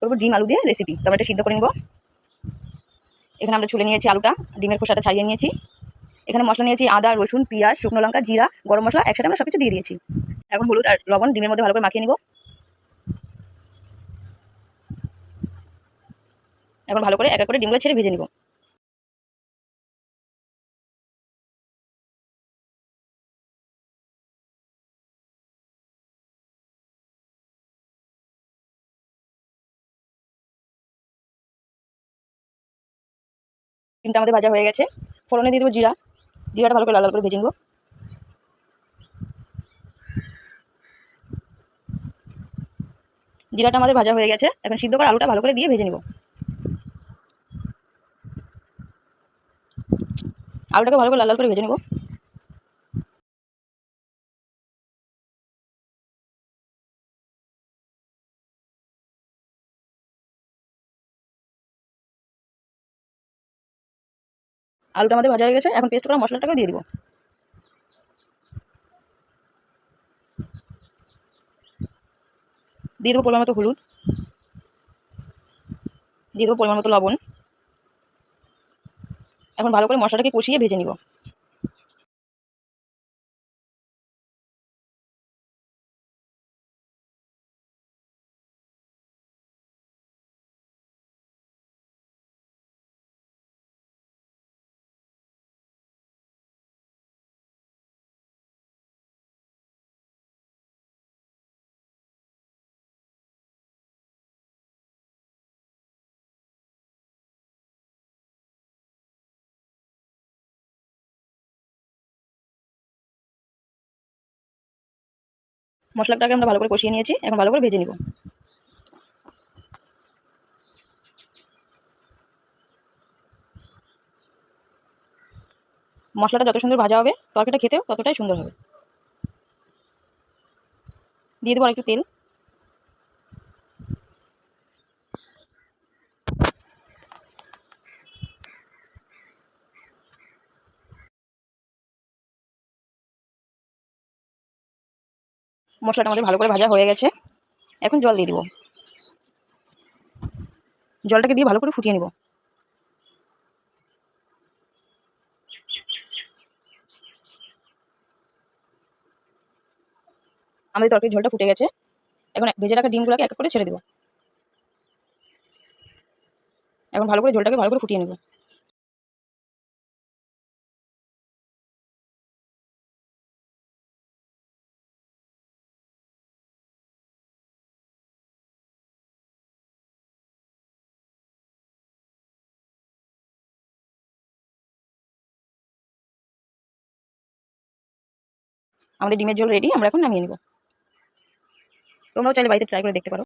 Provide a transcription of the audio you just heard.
করবো ডিম আলু দিয়ে রেসিপি। তবে এটা সিদ্ধ করে নিব। এখানে আমরা ছুলে নিয়েছি আলুটা, ডিমের খোসাটা ছাড়িয়ে নিয়েছি। এখানে মশলা নিয়েছি আদা, রসুন, পেঁয়াজ, শুকনো লঙ্কা, জিরা, গরম মশলা একসাথে আমরা সবকিছু দিয়ে দিয়েছি। এখন হলুদ আর লবণ ডিমের মধ্যে ভালো করে মাখিয়ে নিব। এখন ভালো করে এক এক করে ডিমগুলো ছেড়ে ভেজে নিব। ডিমটা আমাদের ভাজা হয়ে গেছে। ফোড়নে দিয়ে দেবো জিরা। জিরাটা ভালো করে লাল লাল করে ভেজে নিব। জিরাটা আমাদের ভাজা হয়ে গেছে। এখন সিদ্ধ করে আলুটা ভালো করে দিয়ে ভেজে নিব। আলুটাকে ভালো করে লাল লাল করে ভেজে নিব। আলুটা আমাদের ভাজা হয়ে গেছে। এখন পেস্ট করা মশলাটাকেও দিয়ে দিব। দিয়ে দেবো পরিমাণ মতো হলুদ, দিয়ে দেবো পরিমাণ মতো লবণ। এখন ভালো করে মশলাটাকে কষিয়ে ভেজে নিব। মশলাটাকে আমরা ভালো করে কষিয়ে নিয়েছি। এখন ভালো করে ভেজে নিব। মশলাটা যত সুন্দর ভাজা হবে তরকারিটা খেতেও ততটাই সুন্দর হবে। দিয়ে দেবো আরেকটু তেল। মশলাটা আমাদের ভালো করে ভাজা হয়ে গেছে। এখন জল দিয়ে দিব। জলটাকে দিয়ে ভালো করে ফুটিয়ে নিব। আমাদের তরকারির ঝোলটা ফুটে গেছে। এখন ভেজে রাখা ডিমগুলোকে এক এক করে ছেড়ে দেবো। এখন ভালো করে ঝোলটাকে ভালো করে ফুটিয়ে নেব। আমাদের ডিমের ঝোল রেডি। আমরা এখন নামিয়ে নেব। তোমরাও চাইলে বাড়িতে ট্রাই করে দেখতে পারো।